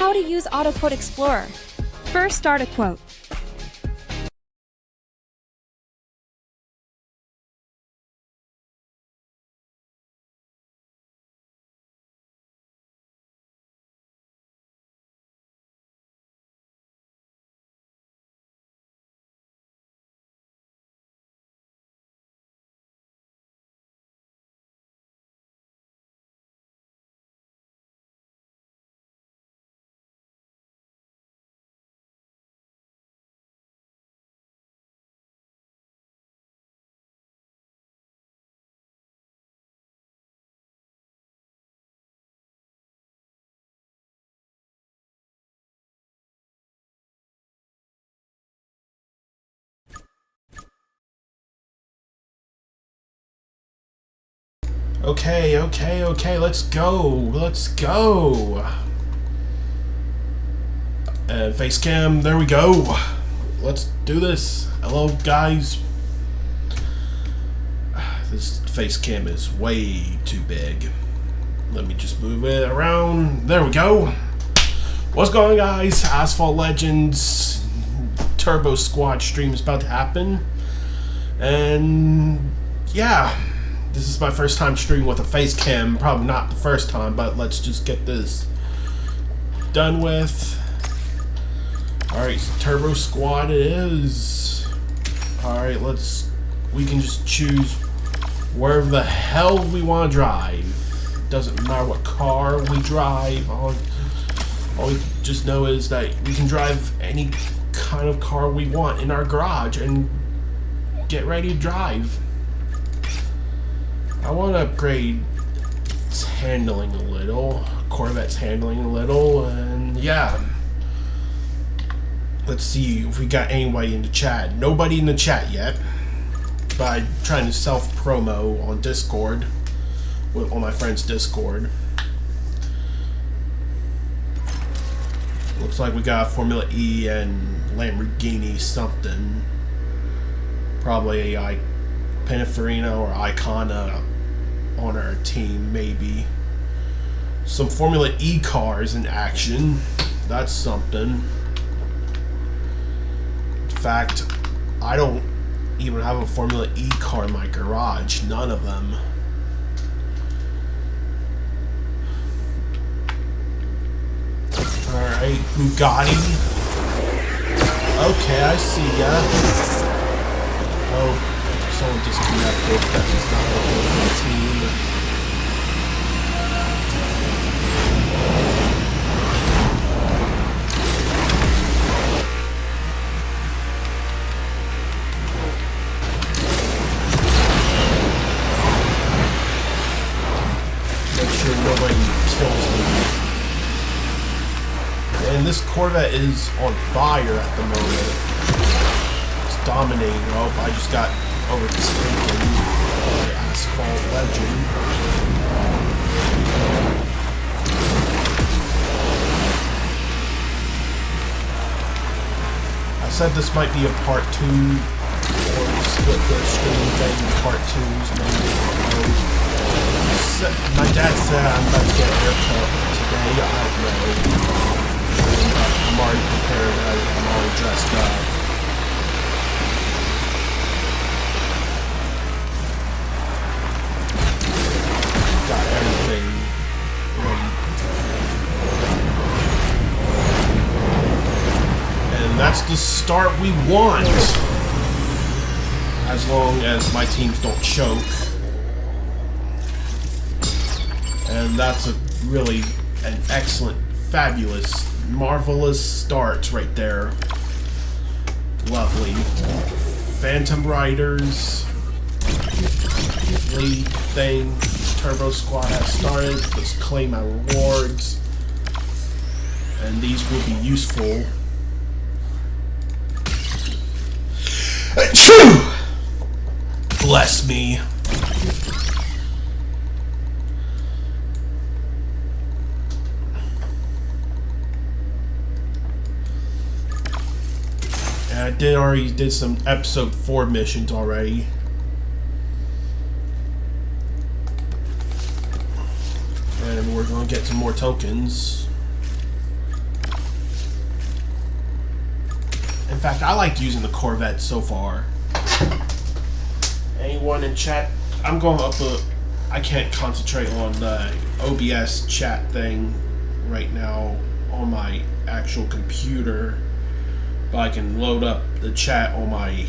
How to use AutoQuote Explorer. First, start a quote. Okay, let's go. And face cam, there we go. Let's do this. Hello, guys. This face cam is way too big. Let me just move it around. There we go. What's going on, guys? Asphalt Legneds Turbo Squad stream is about to happen. And yeah. This is my first time streaming with a face cam. Probably not the first time, but let's just get this done with. Alright, Turbo Squad it is. Alright, we can just choose wherever the hell we want to drive. Doesn't matter what car we drive. All we just know is that we can drive any kind of car we want in our garage and get ready to drive. I want to upgrade its handling a little, Corvette's handling a little, and yeah. Let's see if we got anybody in the chat. Nobody in the chat yet, but I'm trying to self-promo on Discord, on my friend's Discord. Looks like we got Formula E and Lamborghini something. Probably a Pininfarina or Icona on our team, maybe. Some Formula E cars in action. That's something. In fact, I don't even have a Formula E car in my garage. None of them. Alright, Bugatti. Okay, I see ya. Oh. Someone disconnected. That is not working on the team. Make sure nobody kills me. And this Corvette is on fire at the moment. It's dominating. Oh, I just got overtaken by Asphalt Legend. I said this might be a part 2, or we split the stream thing in part 2s, maybe. My dad said I'm about to get a haircut today. I don't know. I'm already prepared. I'm already dressed up. Got everything ready. And that's the start we want. As long as my teams don't choke. And that's a really an excellent, fabulous, marvelous start right there. Lovely. Phantom Riders. Lead thing. Turbo Squad has started. Let's claim my rewards. And these will be useful. Achoo! Bless me. And I already did some episode 4 missions already. And we're going to get some more tokens. fact, I like using the Corvette so far. Anyone in chat? I'm going up I can't concentrate on the OBS chat thing right now on my actual computer. But I can load up the chat on my...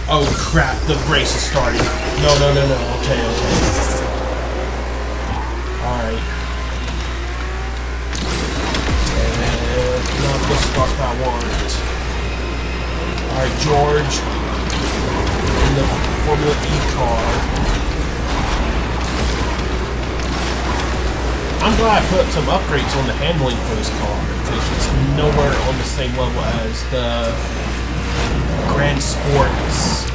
Oh crap, the race is starting. No. Okay. Alright. And not the stuff I want. Alright, George. In the Formula E car. I'm glad I put some upgrades on the handling for this car, because it's nowhere on the same level as the Grand Sports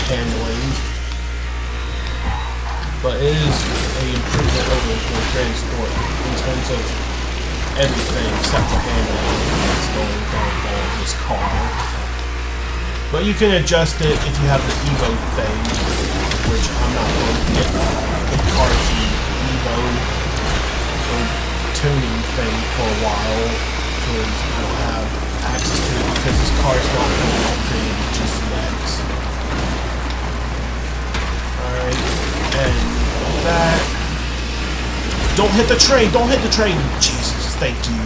handling. But it is an improvement over the Grand Sport in terms of everything except for handling that's going on this car. But you can adjust it if you have the Evo thing, which I'm not going to get the car to Evo or tuning thing for a while, because I don't have access to it because this car is not fully upgraded just yet. Alright, and that... Don't hit the train! Don't hit the train! Jesus, thank you.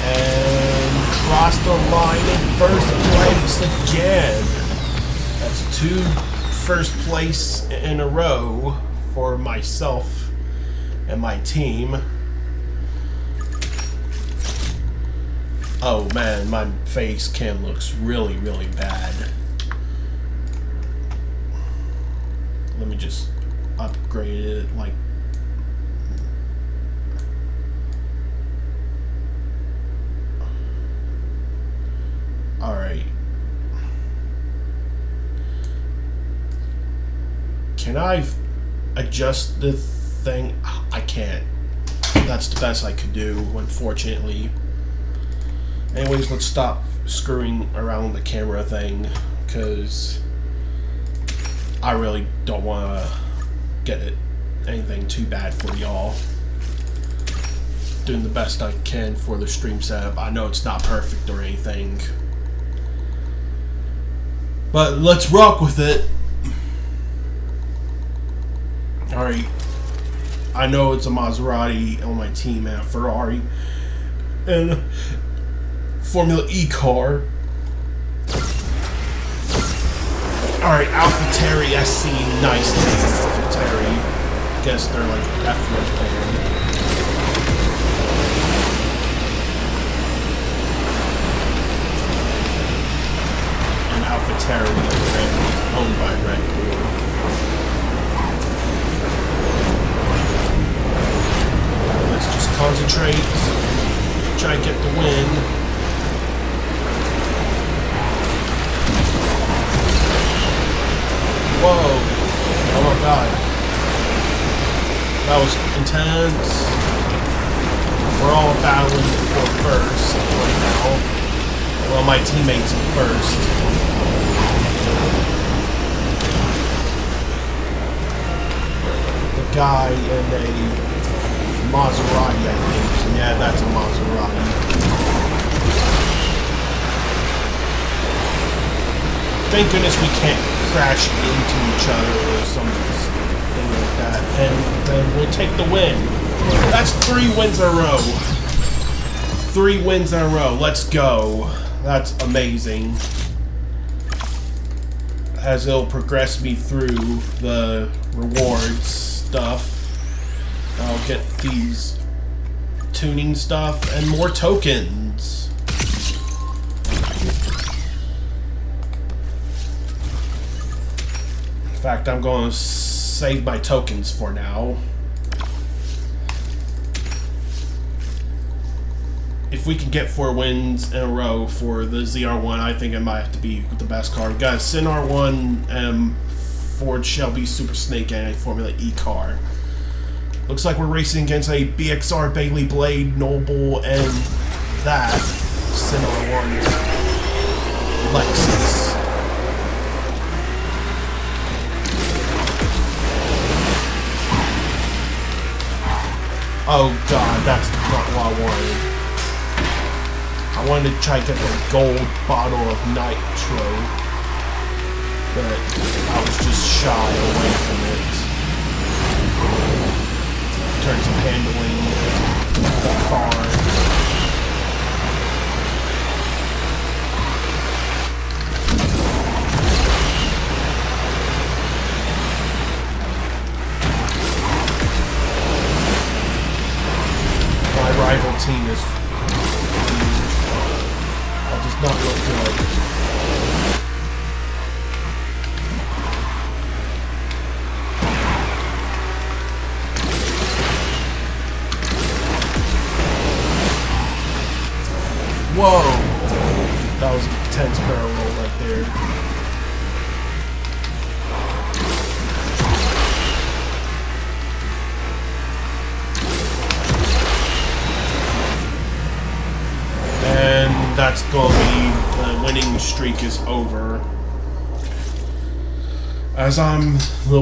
And cross the line in first place again. That's 2 first place in a row for myself and my team. Oh man, my face cam looks really bad. Let me just upgrade it like... Alright. Can I adjust the thing? I can't. That's the best I could do, unfortunately. Anyways, let's stop screwing around the camera thing, because I really don't want to get it anything too bad for y'all. Doing the best I can for the stream setup. I know it's not perfect or anything, but let's rock with it. Alright, I know it's a Maserati on my team and a Ferrari and a Formula E car. Alright, AlphaTauri SC, nice name, AlphaTauri. Guess they're like F1 fan. And AlphaTauri is owned by Red Bull. Let's just concentrate, try and get the win. Whoa! Oh my god. That was intense. We're all battling for first right now. Well, my teammates in first. The guy in a Maserati, I think. Yeah, that's a Maserati. Thank goodness we can't crash into each other or something like that. And then we'll take the win. That's 3 wins in a row. 3 wins in a row. Let's go. That's amazing. As it'll progress me through the rewards stuff. I'll get these tuning stuff and more tokens. In fact, I'm going to save my tokens for now. If we can get 4 wins in a row for the ZR1, I think it might have to be the best car. We've got a Sin R1, Ford Shelby Super Snake, and a Formula E car. Looks like we're racing against a BXR Bailey Blade, Noble, and that similar one, Lexus. Oh god, that's not what I I wanted to try to get the gold bottle of nitro, but I was just shy away from it. In terms of handling the car. My rival team is does not look good. Whoa! That was a tense barrel roll right there. And that's going to be, the winning streak is over. As I'm the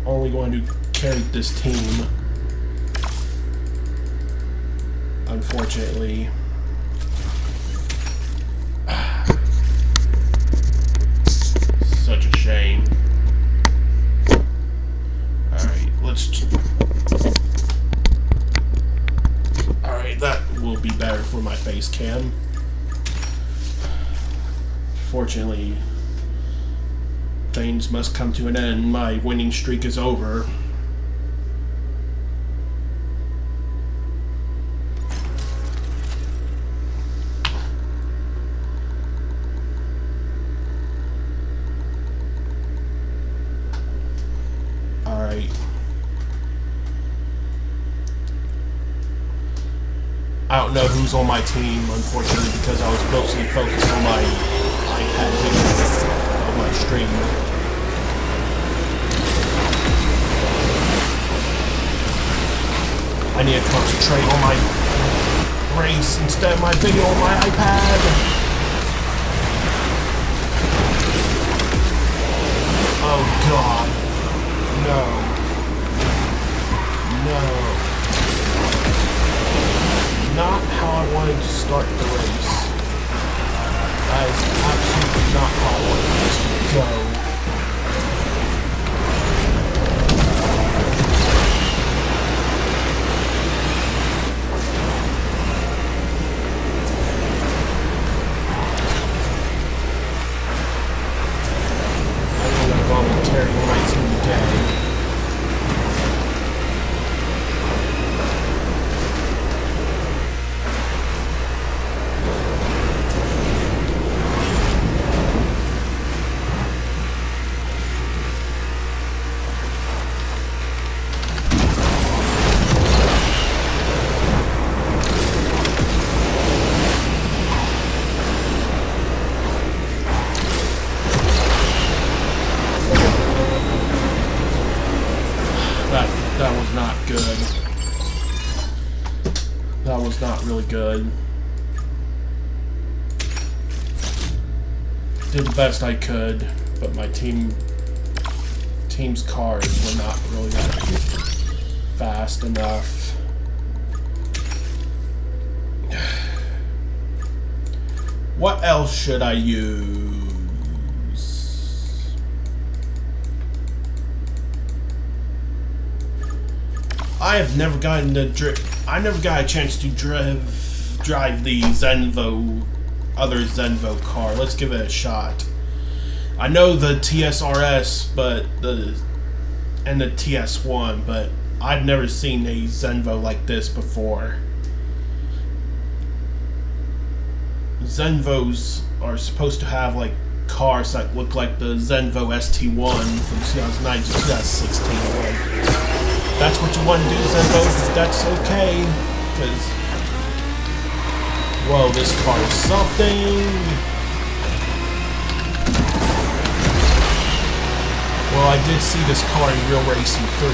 only one who carried this team. Unfortunately. Such a shame. Alright, Alright, that will be better for my face cam. Fortunately, things must come to an end. My winning streak is over. Alright. I don't know who's on my team, unfortunately, because I was mostly focused on my iPad video of my stream. I need to concentrate on my race instead of my video on my iPad. Oh God. No. No. Not how I wanted to start the race. That is absolutely not how I wanted this to go. I'm gonna voluntarily my team today. That was not good. That was not really good. Did the best I could, but my team's cars were not really that fast enough. What else should I use? I have never gotten to I never got a chance to drive the other Zenvo car. Let's give it a shot. I know the TSRS, and the TS1, but I've never seen a Zenvo like this before. Zenvos are supposed to have like cars that look like the Zenvo ST1 from 2009 to 2016. That's what you want to do, Zenvo, that's okay, because, whoa, this car is something. Well, I did see this car in Real Racing 3.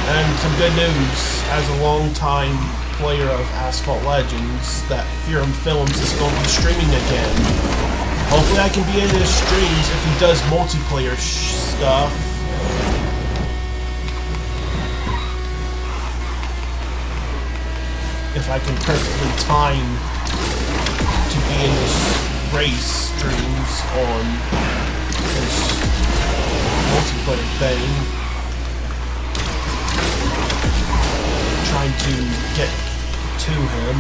And some good news, as a long-time player of Asphalt Legends, that Fearum Films is going to be streaming again. Hopefully I can be in his streams if he does multiplayer stuff. if I can perfectly time to be in this race streams on this multiplayer thing. Trying to get to him.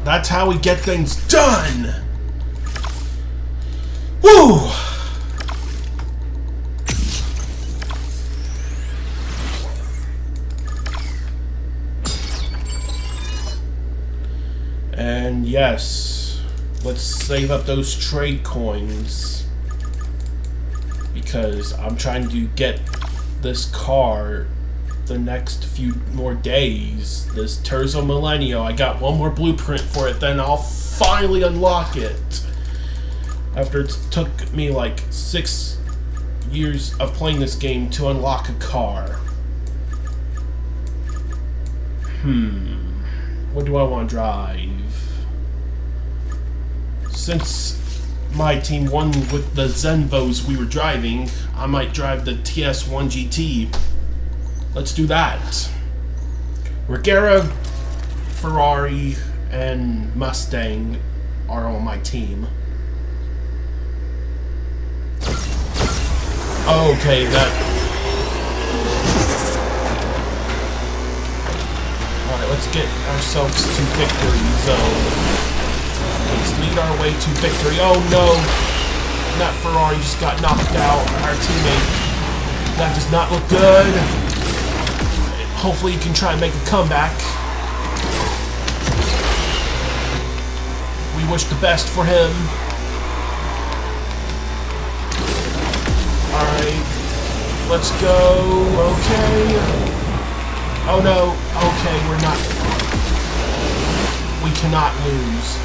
That's how we get things done! Woo! And yes, let's save up those trade coins, because I'm trying to get this car the next few more days. This Terzo Millennium, I got one more blueprint for it, then I'll finally unlock it. After it took me like 6 years of playing this game to unlock a car. What do I want to drive? Since my team won with the Zenvos we were driving, I might drive the TS1 GT. Let's do that. Regera, Ferrari, and Mustang are on my team. Okay, Alright, let's get ourselves to victory zone. Let's lead our way to victory. Oh no! That Ferrari just got knocked out. Our teammate. That does not look good. Hopefully he can try and make a comeback. We wish the best for him. Alright. Let's go. Okay. Oh no. Okay, we're not. We cannot lose.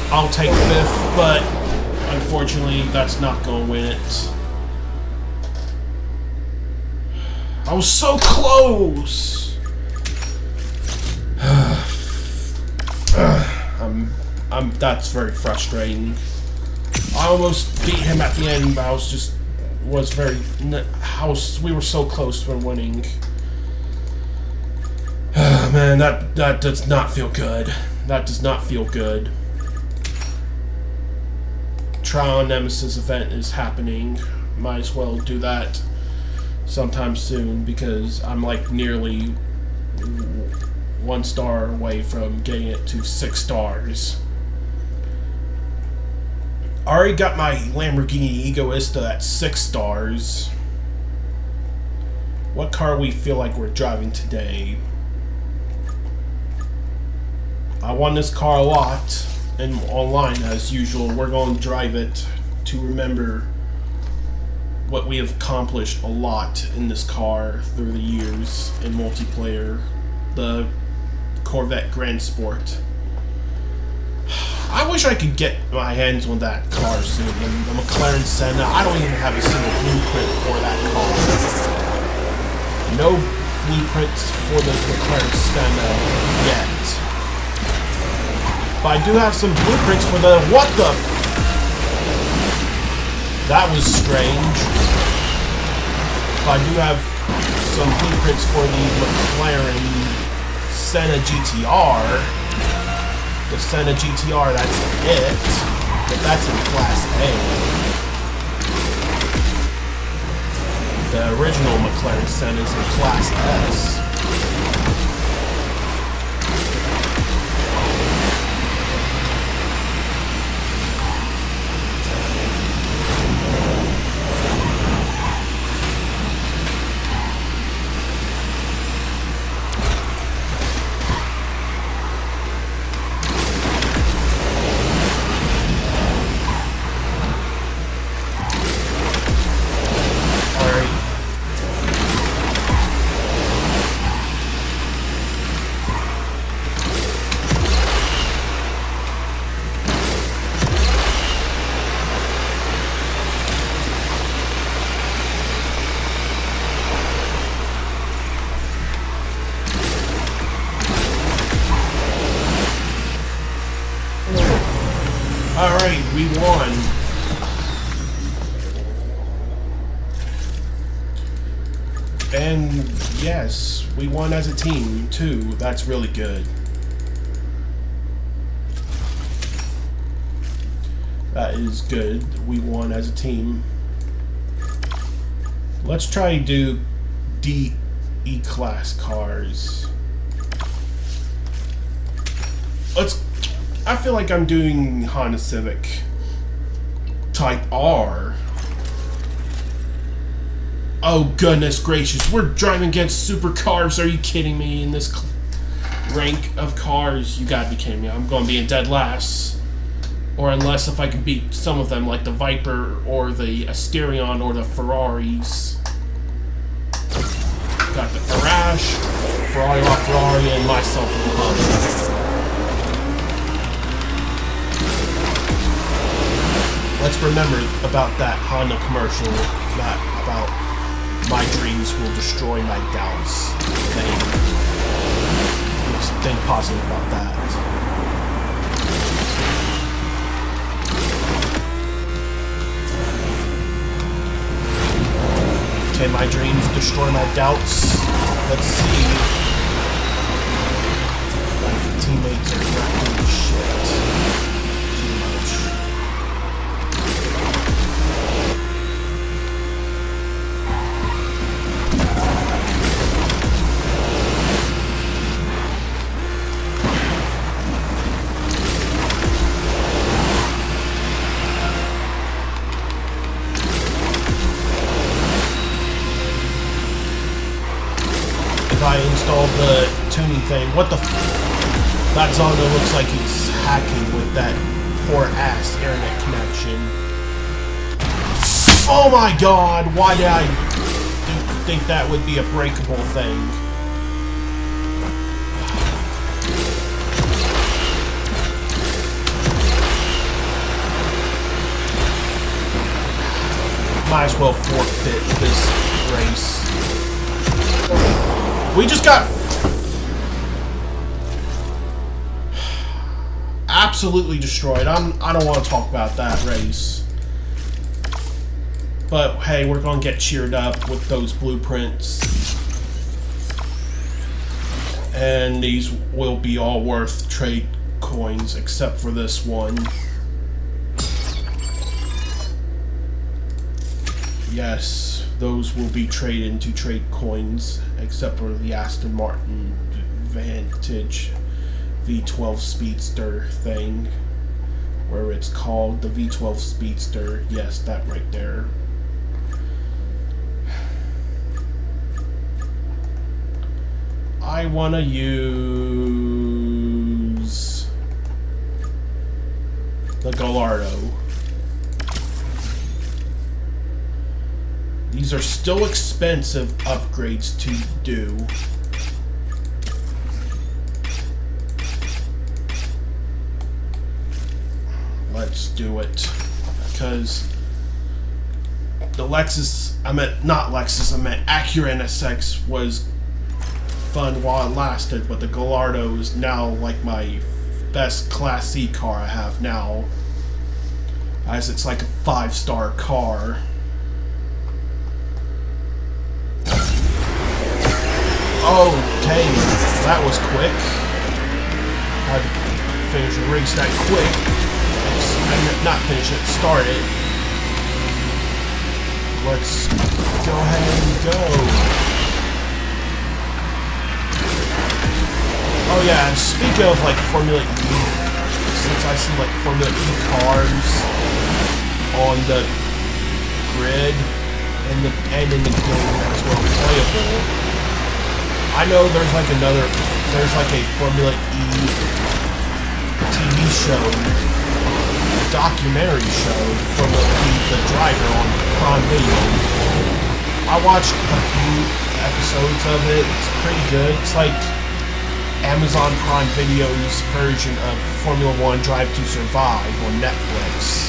I'll take 5th, but unfortunately that's not going to win it. I was so close! That's very frustrating. I almost beat him at the end, but we were so close to winning. Man, that does not feel good. That does not feel good. Tron Nemesis event is happening. Might as well do that sometime soon, because I'm like nearly 1 star away from getting it to 6 stars. I already got my Lamborghini Egoista at 6 stars. What car we feel like we're driving today? I won this car a lot, and online as usual. We're going to drive it to remember what we have accomplished a lot in this car through the years in multiplayer. The Corvette Grand Sport. I wish I could get my hands on that car soon. The McLaren Senna. I don't even have a single blueprint for that car. No blueprints for the McLaren Senna yet. But I do have some blueprints for the... What the... That was strange. But I do have some blueprints for the McLaren Senna GTR. The Senna GTR, that's it. But that's in Class A. The original McLaren Senna is in Class S. Alright, we won. And yes, we won as a team too. That's really good. That is good. We won as a team. Let's try and do D E-class cars. I feel like I'm doing Honda Civic Type R. Oh goodness gracious, we're driving against supercars. Are you kidding me? In this rank of cars, you gotta be kidding me. I'm gonna be in dead last. Or unless if I can beat some of them, like the Viper or the Asterion or the Ferraris. Got the Ferrari LaFerrari, and myself in the Honda. Let's remember about that Honda commercial, not about my dreams will destroy my doubts thing. Let's think positive about that. Can my dreams destroy my doubts? Let's see. My teammates are not doing shit too much. I installed the tuning thing. What the that Zonda looks like he's hacking with that poor ass internet connection. Oh my god, why did I think that would be a breakable thing? Might as well forfeit this race. We just got absolutely destroyed. I don't want to talk about that race. But hey, we're gonna get cheered up with those blueprints. And these will be all worth trade coins except for this one. Yes, those will be traded into trade coins, except for the Aston Martin Vantage V12 Speedster thing, where it's called the V12 Speedster. Yes, that right there. I want to use the Gallardo. These are still expensive upgrades to do. Let's do it. Because the Lexus, not Lexus, I meant Acura NSX was fun while it lasted, but the Gallardo is now like my best Class C car I have now, as it's like a 5-star car. Okay, that was quick. Had to finish the race that quick. Not finish it, start it. Let's go ahead and go. Oh yeah, and speaking of like Formula E, since I see like Formula E cars on the grid and in the game as well playable, I know there's like a Formula E TV show, documentary show, Formula E the driver on Prime Video. I watched a few episodes of it. It's pretty good. It's like Amazon Prime Video's version of Formula 1 Drive to Survive on Netflix.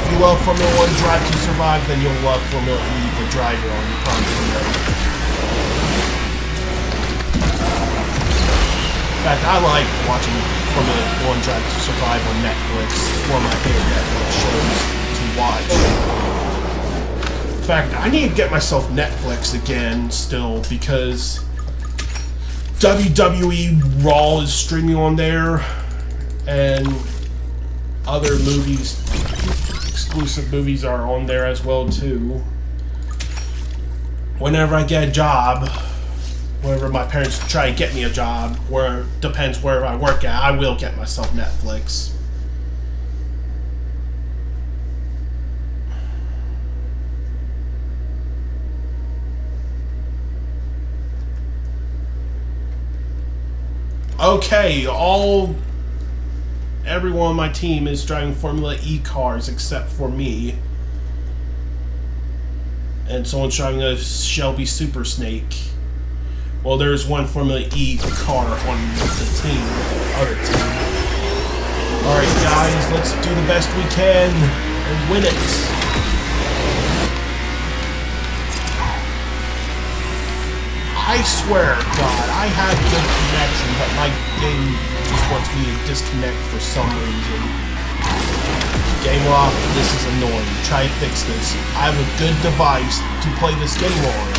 If you love Formula 1 Drive to Survive, then you'll love Formula E the driver on Prime Video. fact, I like watching Formula 1 Drive to Survive on Netflix. It's one of my favorite Netflix shows to watch. In fact, I need to get myself Netflix again still because WWE Raw is streaming on there and other movies, exclusive movies are on there as well too. Whenever I get a job, whenever my parents try to get me a job, where depends wherever I work at, I will get myself Netflix. Okay, everyone on my team is driving Formula E cars except for me. And someone's driving a Shelby Super Snake. Well, there's one Formula E car on the team, other team. Alright guys, let's do the best we can and win it. I swear, God, I have good connection, but my game just wants me to disconnect for some reason. Game lock, this is annoying. Try to fix this. I have a good device to play this game on.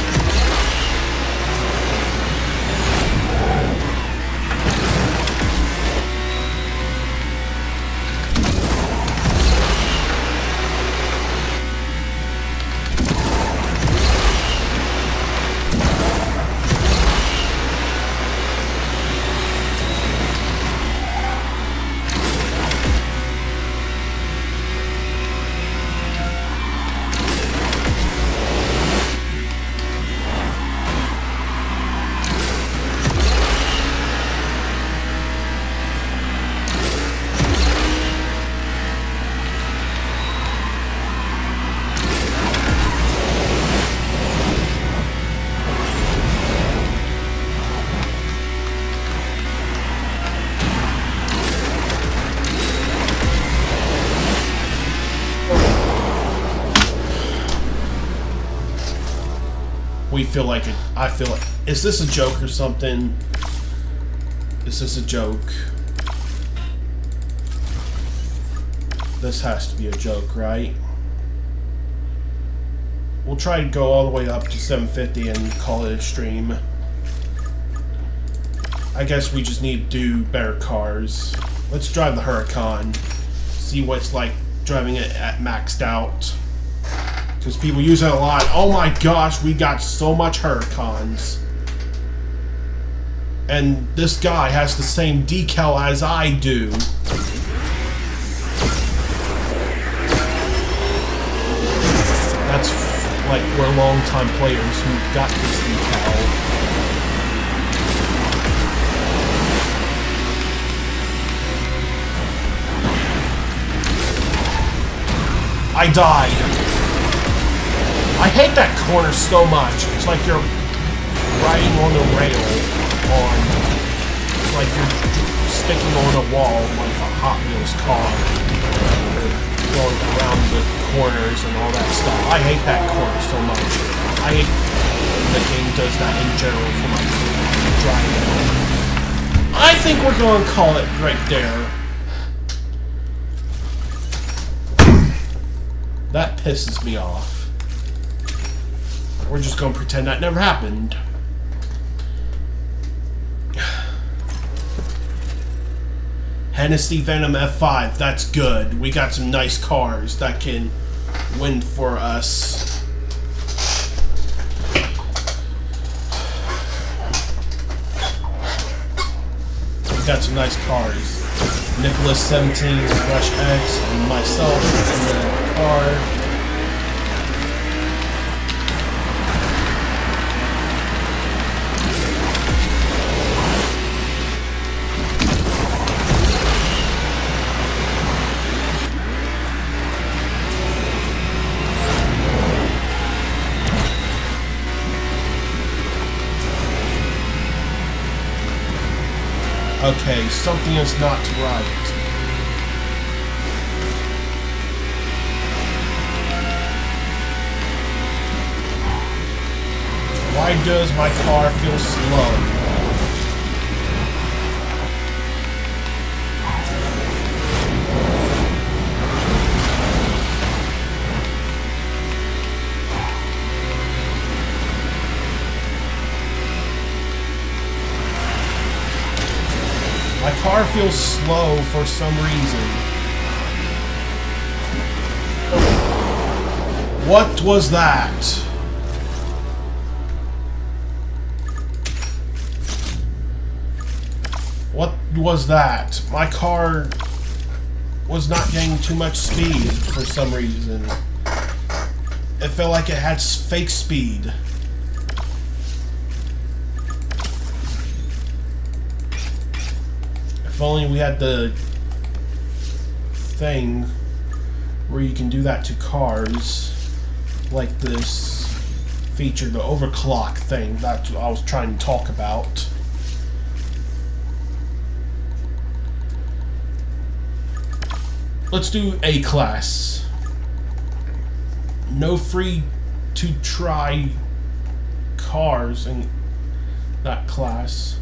We feel like it. I feel like. Is this a joke or something? Is this a joke? This has to be a joke, right? We'll try to go all the way up to 750 and call it a stream. I guess we just need to do better cars. Let's drive the Huracan. See what it's like driving it at maxed out. Because people use it a lot. Oh my gosh, we got so much Huracans. And this guy has the same decal as I do. That's like we're longtime players who got this decal. I died. I hate that corner so much. It's like you're riding on a rail it's like you're sticking on a wall like a Hot Wheels car. Going around the corners and all that stuff. I hate that corner so much. I hate the game does that in general for my driving. I think we're going to call it right there. That pisses me off. We're just going to pretend that never happened. Hennessy Venom F5, that's good. We got some nice cars that can win for us. We got some nice cars. Nicholas 17, Rush X, and myself in the car. Okay, something is not right. Why does my car feel slow? car feels slow for some reason. What was that? What was that? My car was not getting too much speed for some reason. It felt like it had fake speed. If only we had the thing where you can do that to cars, like this feature, the overclock thing. That's what I was trying to talk about. Let's do A class. No free to try cars in that class.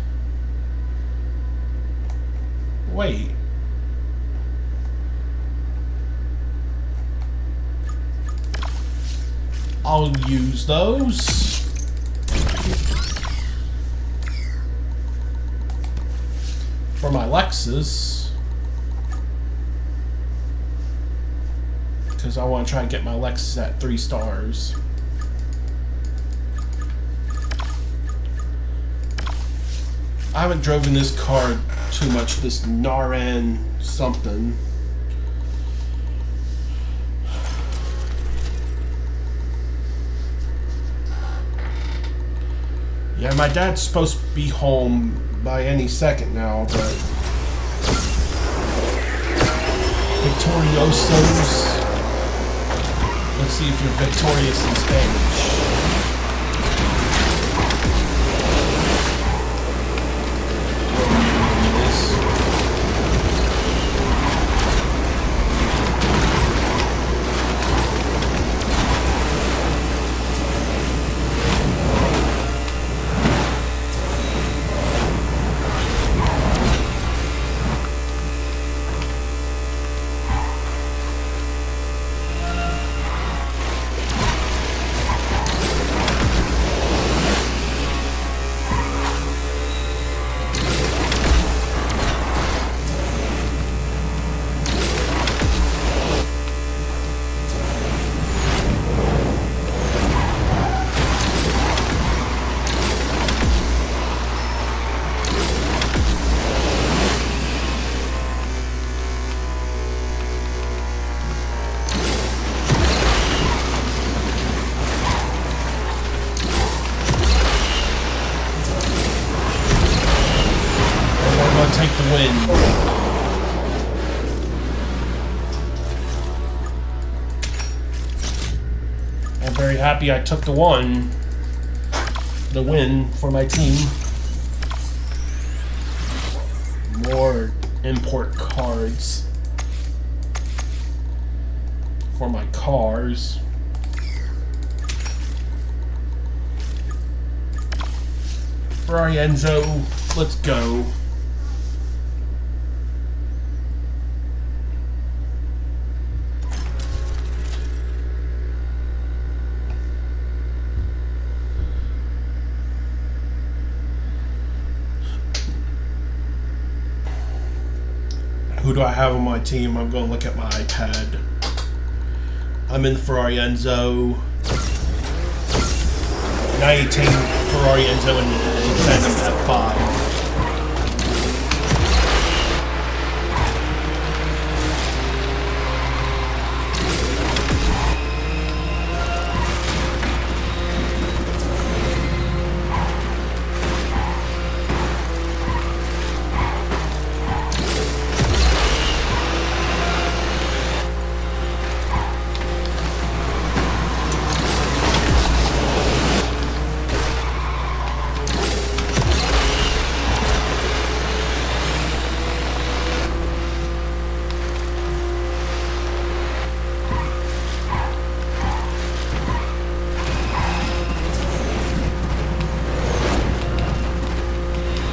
Wait. I'll use those. For my Lexus. Because I want to try and get my Lexus at 3 stars. I haven't driven this car too much, this Naran something. Yeah, my dad's supposed to be home by any second now, but Victoriosos. Let's see if you're victorious in Spanish. Take the win. I'm very happy I took the win for my team. More import cards for my cars. Ferrari Enzo, let's go. Who do I have on my team? I'm going to look at my iPad. I'm in the Ferrari Enzo. 19 Ferrari Enzo and Phantom F5.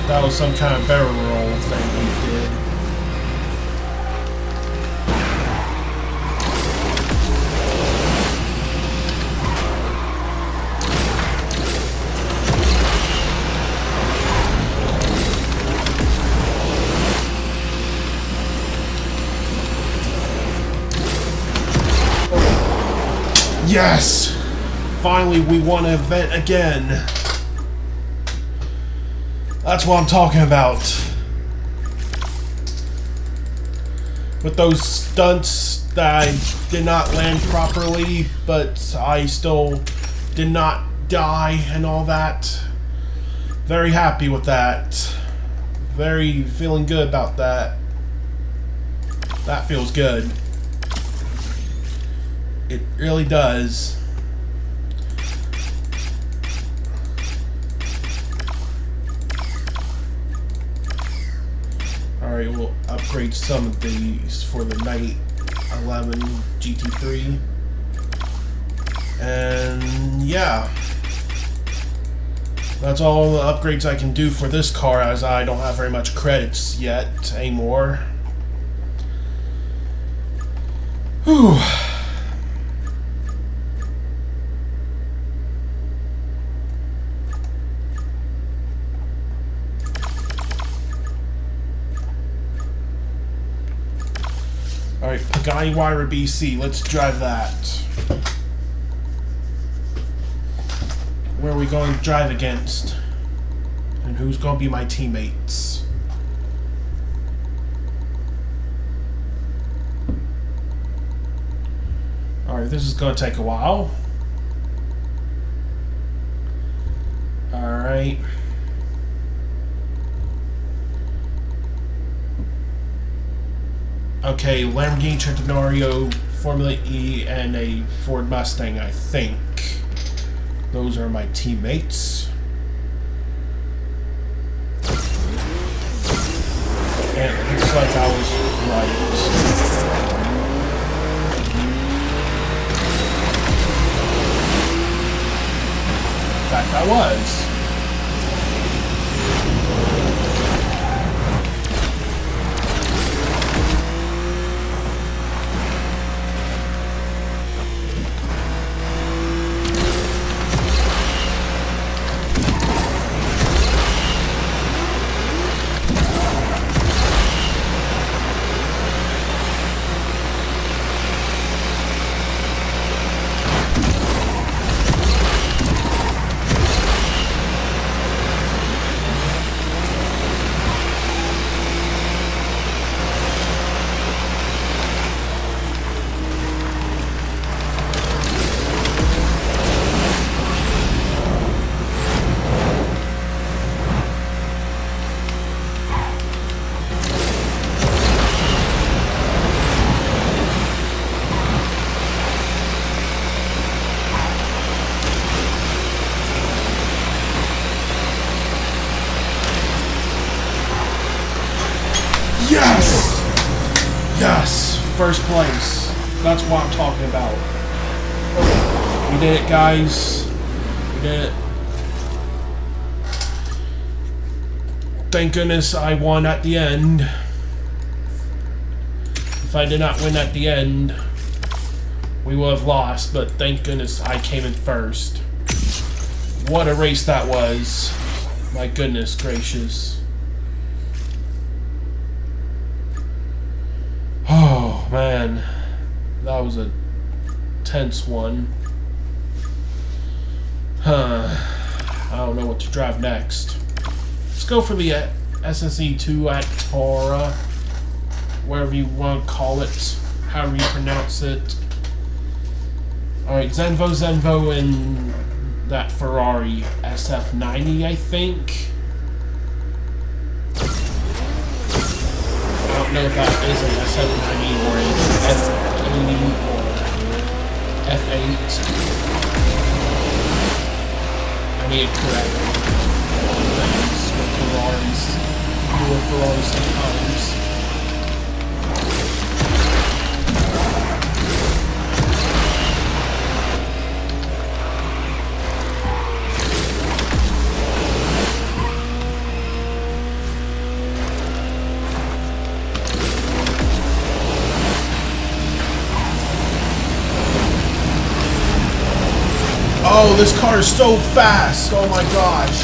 That was some kind of barrel roll thing he did. Yes! Finally, we won an event again. That's what I'm talking about. With those stunts that I did not land properly, but I still did not die and all that. Very happy with that. Very feeling good about that. That feels good. It really does. Alright, we'll upgrade some of these for the Night 11 GT3. And yeah. That's all the upgrades I can do for this car, as I don't have very much credits yet anymore. Whew. Alright, Pagani Huayra BC, let's drive that. Where are we going to drive against? And who's going to be my teammates? Alright, this is going to take a while. Alright. Okay, Lamborghini Centenario, Formula E, and a Ford Mustang, I think. Those are my teammates. And it looks like I was right. In fact, I was. Yes! Yes! First place. That's what I'm talking about. We did it, guys. We did it. Thank goodness I won at the end. If I did not win at the end, we would have lost, but thank goodness I came in first. What a race that was. My goodness gracious. Oh man, that was a tense one. I don't know what to drive next. Let's go for the SSE2 Actora, whatever you want to call it, however you pronounce it. Alright, Zenvo and that Ferrari SF90, I think. I don't know if that is an SF90 or an F80 or F8. I need to correct things with Ferraris. Newer Ferraris sometimes. Oh, this car is so fast! Oh my gosh.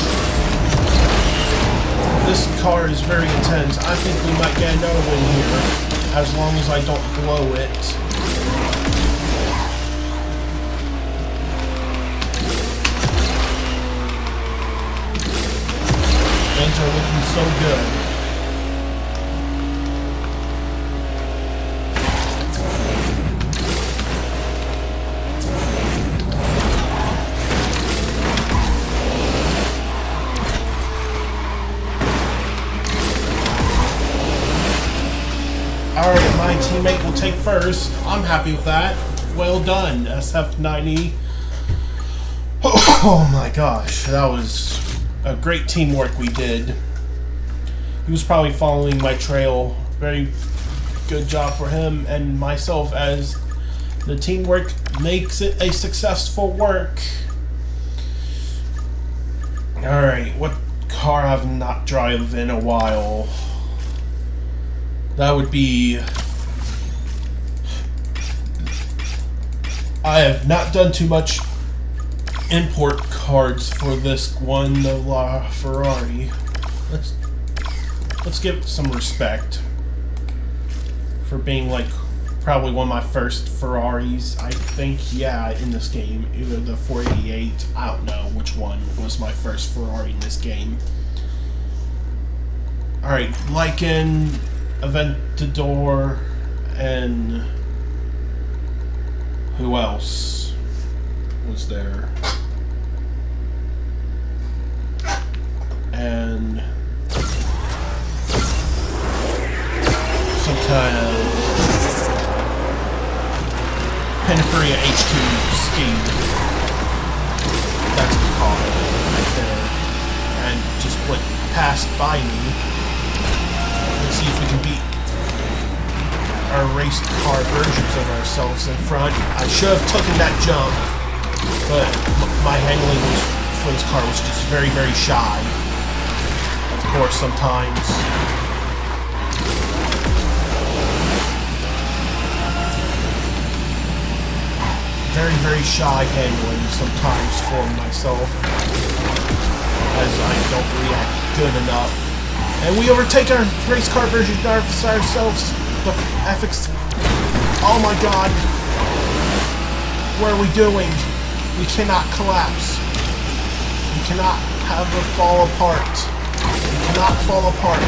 This car is very intense. I think we might get another win here, as long as I don't blow it. looking so good. Alright, my teammate will take first. I'm happy with that. Well done, SF90. Oh my gosh, that was a great teamwork we did. He was probably following my trail. Very good job for him and myself, as the teamwork makes it a successful work. Alright, what car I've not driven in a while? That would be... I have not done too much import cards for this one, the Ferrari. Let's give it some respect for being like probably one of my first Ferraris. I think, yeah, in this game, either the 488. I don't know which one was my first Ferrari in this game. All right, Lycan, Aventador, and who else was there? And some kind of Pininfarina H2 ski. That's the car right there. And just went past by me. Let's see if we can beat our race car versions of ourselves in front. I should have taken that jump, but my handling for this car was just very, very shy. Of course, sometimes. Very, very shy handling sometimes for myself, as I don't react good enough. And we overtake our race car version of ourselves. The ethics. Oh my god. What are we doing? We cannot collapse. We cannot have it fall apart. We cannot fall apart.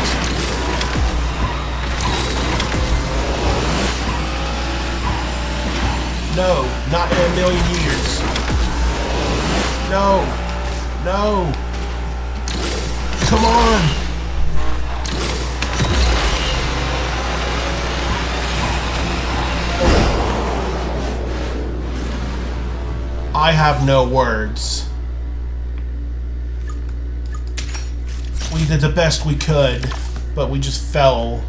No, not in a million years. No. No. Come on. I have no words. We did the best we could, but we just fell.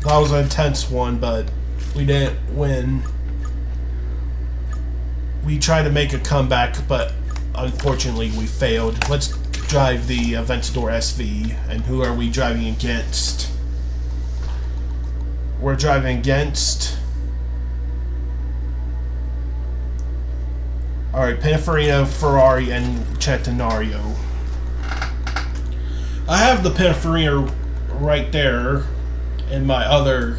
That was an intense one, but we didn't win. We tried to make a comeback, but unfortunately we failed. Let's drive the Aventador SV, and who are we driving against? We're driving against... Alright, Pininfarina, Ferrari, and Centenario. I have the Pininfarina right there in my other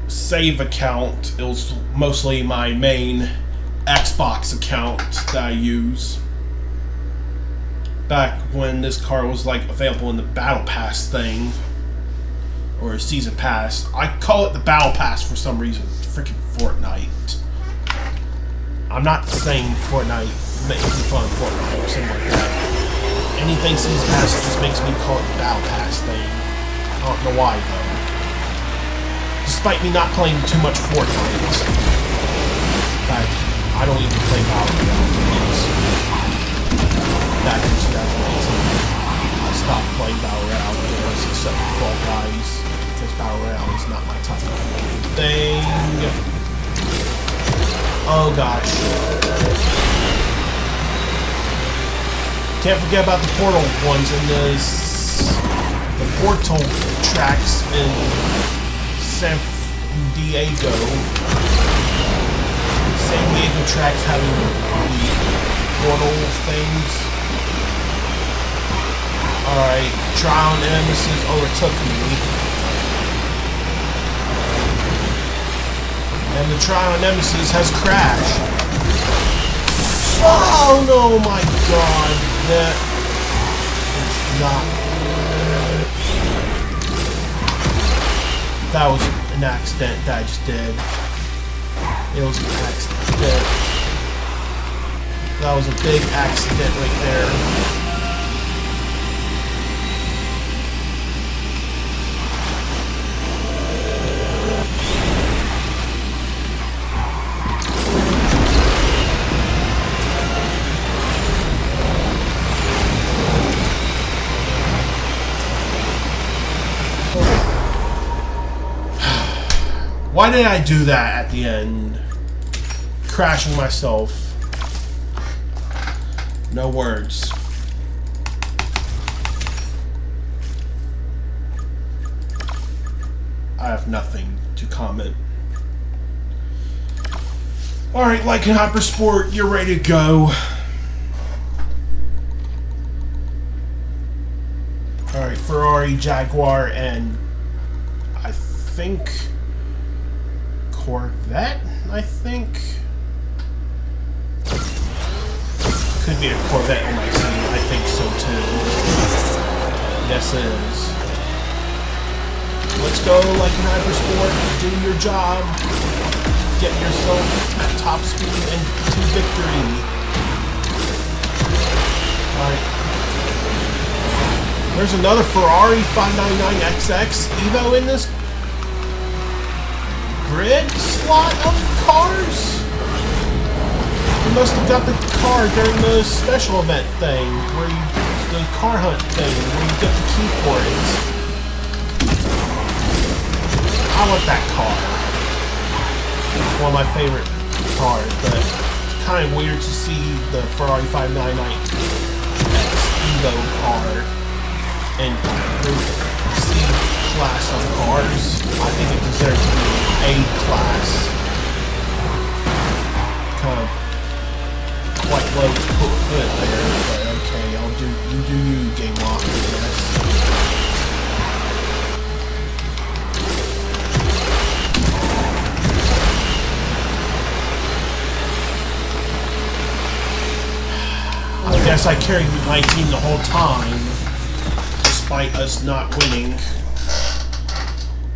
save account. It was mostly my main Xbox account that I use. Back when this car was like available in the Battle Pass thing. Or a Season Pass. I call it the Battle Pass for some reason. Freaking Fortnite. I'm not saying Fortnite makes me fun of Fortnite or something like that. Anything Season Pass just makes me call it the Battle Pass thing. I don't know why though. Despite me not playing too much Fortnite. In fact, I don't even play Battle Royale. Back in 2018. I stopped playing Battle Royale games except for Fall Guys. Because Battle Royale is not my type of thing. Oh gosh. Can't forget about the portal ones in this. The portal tracks in San Diego. San Diego tracks having the portal things. Alright, Trial Nemesis overtook me. And the Trial Nemesis has crashed. Oh no, my God! That is not. That was an accident that I just did. It was an accident. That was a big accident right there. Why did I do that at the end? Crashing myself. No words. I have nothing to comment. Alright, like in Hypersport, you're ready to go. Alright, Ferrari, Jaguar, and I think Corvette, I think. Could be a Corvette on my team. I think so too. Yes, it is. Let's go, like in Hypersport. Do your job. Get yourself at top speed and to victory. Alright. There's another Ferrari 599XX Evo in this grid slot of cars? You must have got the car during the special event thing, where you, the car hunt thing, where you get the key for it. I want that car. It's one of my favorite cars, but it's kind of weird to see the Ferrari 599 Evo car in the C-class of cars. I think it deserves to be A-class. Kind of quite low to put it there, but okay, I'll do you, Game Lock, I guess. I guess I carried my team the whole time, despite us not winning.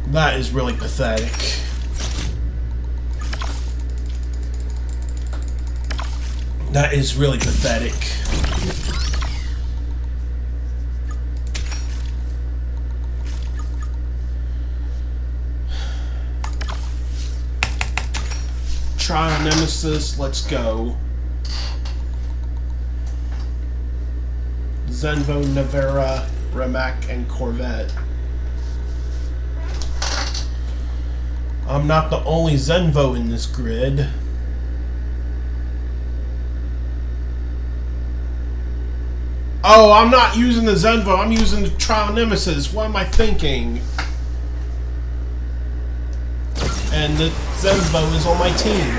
That is really pathetic. That is really pathetic. Trial Nemesis, let's go. Zenvo, Navera, Rimac, and Corvette. I'm not the only Zenvo in this grid. Oh, I'm not using the Zenvo, I'm using the Trial Nemesis. What am I thinking? And the Zenvo is on my team.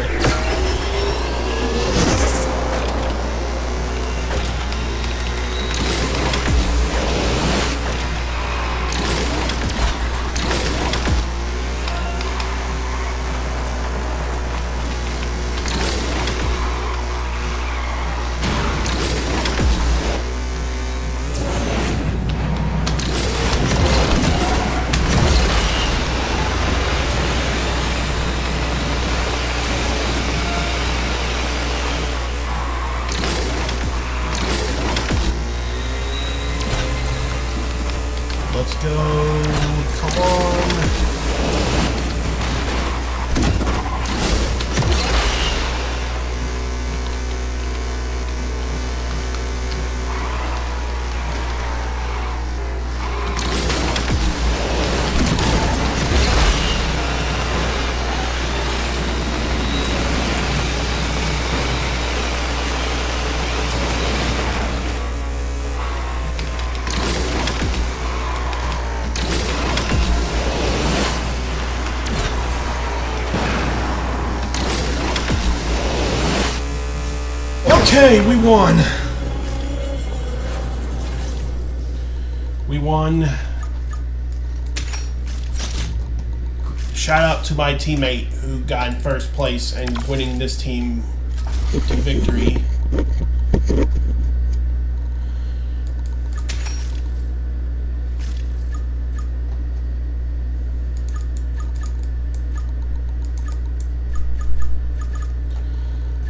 Let's go. Come on. Okay, we won. We won. Shout out to my teammate who got in first place and winning this team to victory.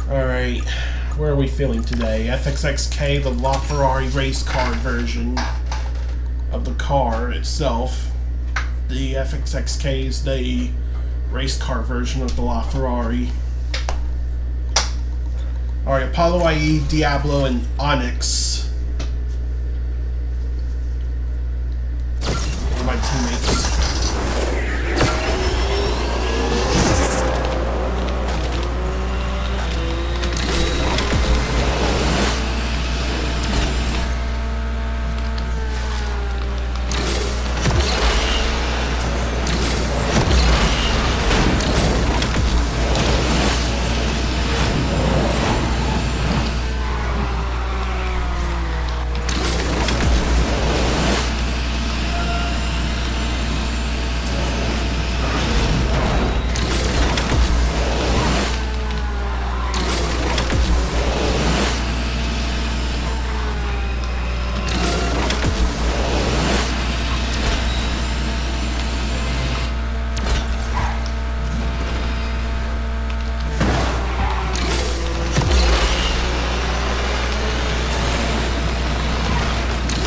Alright, where are we feeling today? FXXK, the LaFerrari race car version of the car itself. The FXXK is the race car version of the LaFerrari. Alright, Apollo IE, Diablo, and Onyx. They're my teammates.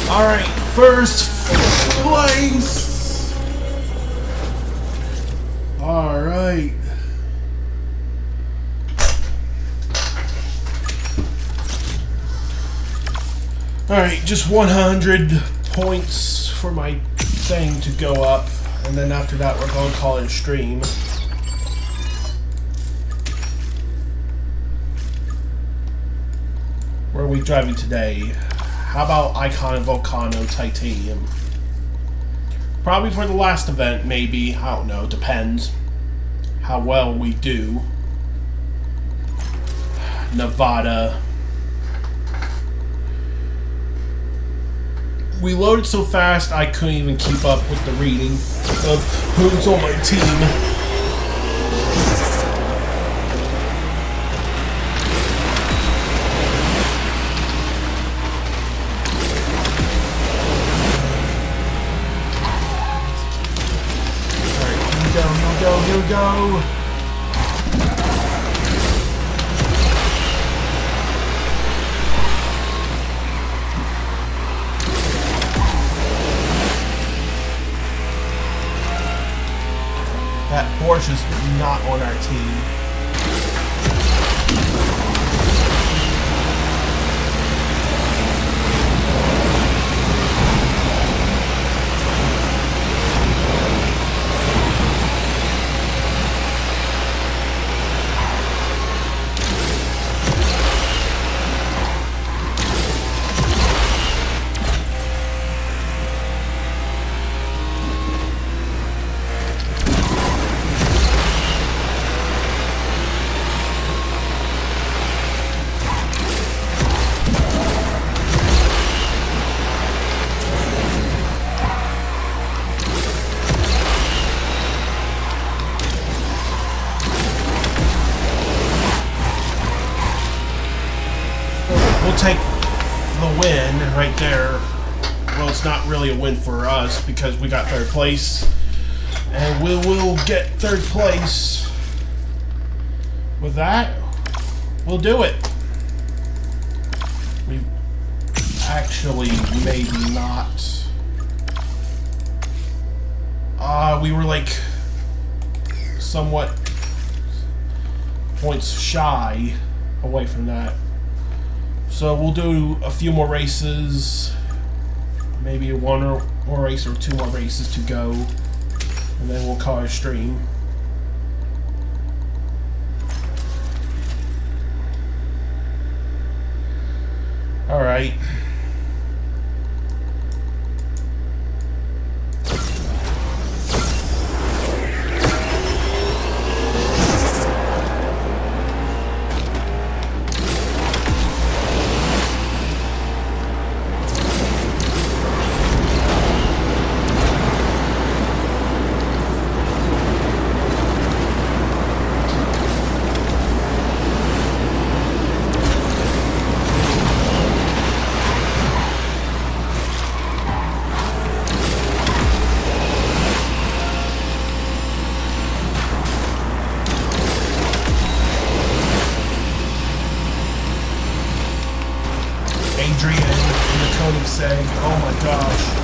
Alright, first place! Alright. Alright, just 100 points for my thing to go up, and then after that we're going to call it a stream. Where are we driving today? How about Icon Volcano Titanium? Probably for the last event, maybe. I don't know. Depends how well we do. Nevada. We loaded so fast I couldn't even keep up with the reading of who's on my team. Here we go. That Porsche is not on our team. Take the win right there. Well, it's not really a win for us because we got third place, and we will get third place. With that, we'll do it. We actually maybe not. We were like somewhat points shy away from that. So we'll do a few more races, maybe one or more race or two more races to go, and then we'll call it a stream. All right. Adrian in the Koenigsegg. Oh my gosh.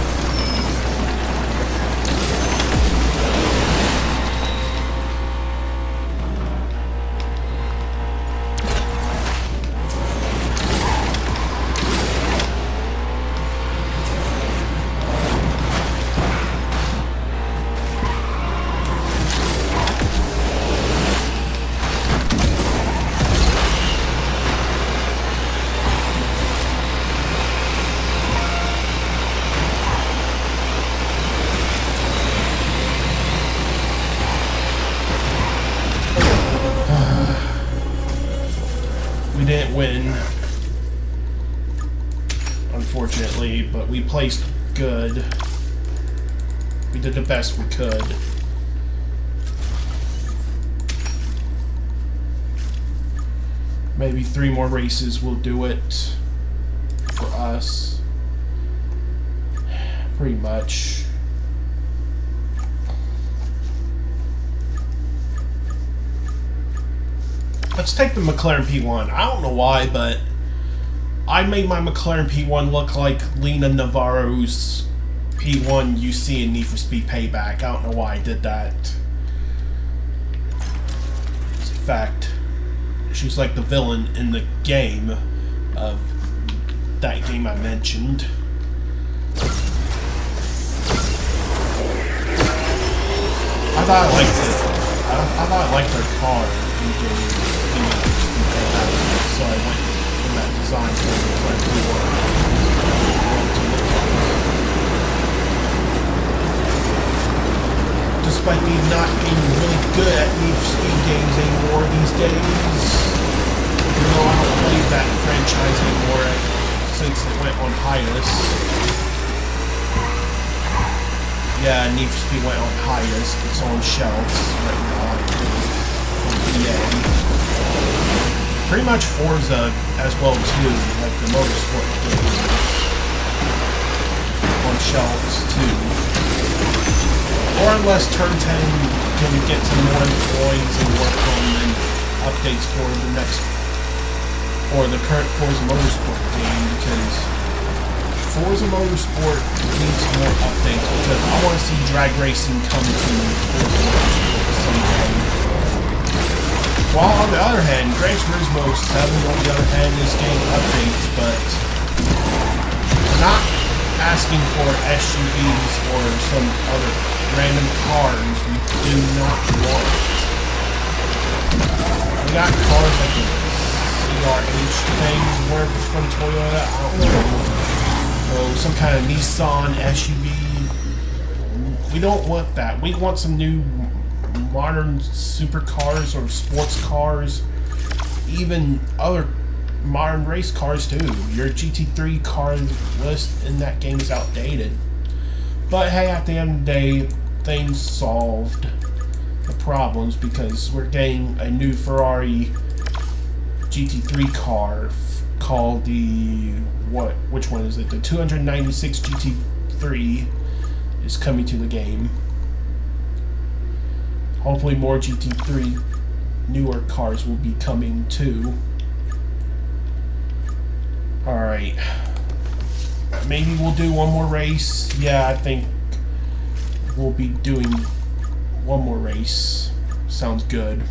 We didn't win, unfortunately, but we placed good. We did the best we could. Maybe 3 more races will do it for us. Pretty much. Let's take the McLaren P1. I don't know why, but I made my McLaren P1 look like Lena Navarro's P1 you see in Need for Speed Payback. I don't know why I did that. It's a fact. She's like the villain in the game of that game I mentioned. I thought I liked it. I thought I liked her car in the game. So I went from that design to despite me not being really good at Need for Speed games anymore these days, even though I don't play that franchise anymore since it went on hiatus. Yeah, Need for Speed went on hiatus. It's on shelves right now on EA. Pretty much Forza as well too, like the motorsport games on shelves too. Or unless Turn 10 can get some more employees and work on updates for the next or the current Forza Motorsport game, because Forza Motorsport needs more updates, because I want to see drag racing come to Forza Motorsport someday. While on the other hand, Gran Turismo 7 on the other hand is getting updates, but not asking for SUVs or some other random cars we do not want. We got cars like the CRH thing, whatever from Toyota, I don't know. Or some kind of Nissan SUV. We don't want that. We want some new modern supercars or sports cars, even other modern race cars too. Your GT3 car list in that game is outdated. But hey, at the end of the day, things solved the problems because we're getting a new Ferrari GT3 car called the which one is it? The 296 GT3 is coming to the game. Hopefully more GT3 newer cars will be coming too. Alright. Maybe we'll do one more race. Yeah, I think we'll be doing one more race. Sounds good.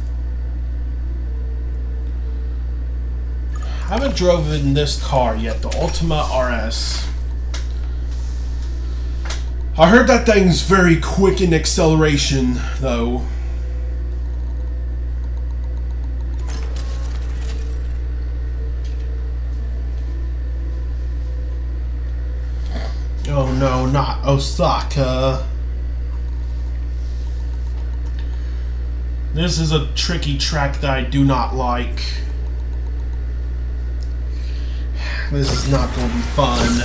I haven't driven this car yet, the Ultima RS. I heard that thing's very quick in acceleration, though. Oh no, not Osaka. This is a tricky track that I do not like. This is not going to be fun.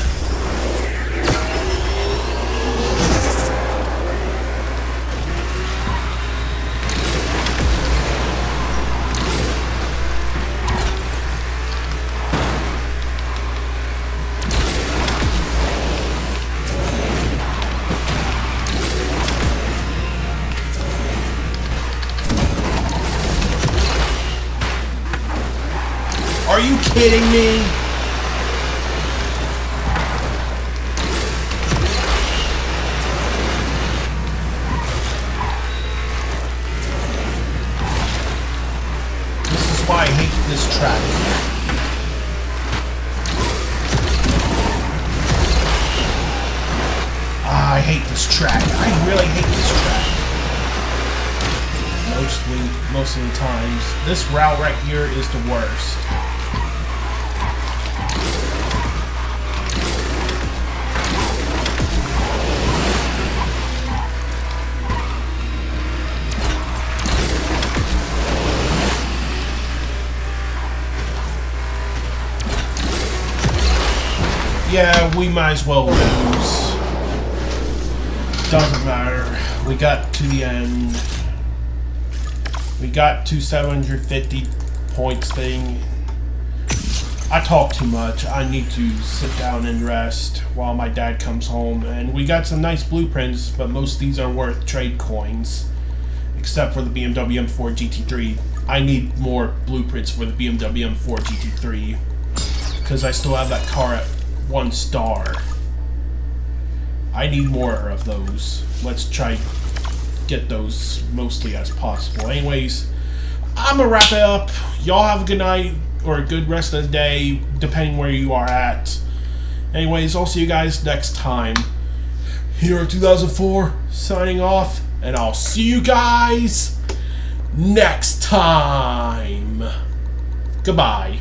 Are you kidding me? why I hate this track. I hate this track. I really hate this track. Most of the times. This route right here is the worst. Yeah, we might as well lose. Doesn't matter. We got to the end. We got to 750 points thing. I talk too much. I need to sit down and rest while my dad comes home. And we got some nice blueprints, but most of these are worth trade coins. Except for the BMW M4 GT3. I need more blueprints for the BMW M4 GT3. Because I still have that car at 1 star. I need more of those. Let's try get those mostly as possible. Anyways, I'm gonna wrap it up. Y'all have a good night or a good rest of the day, depending where you are at. Anyways, I'll see you guys next time. Hero 2004 signing off, and I'll see you guys next time. Goodbye.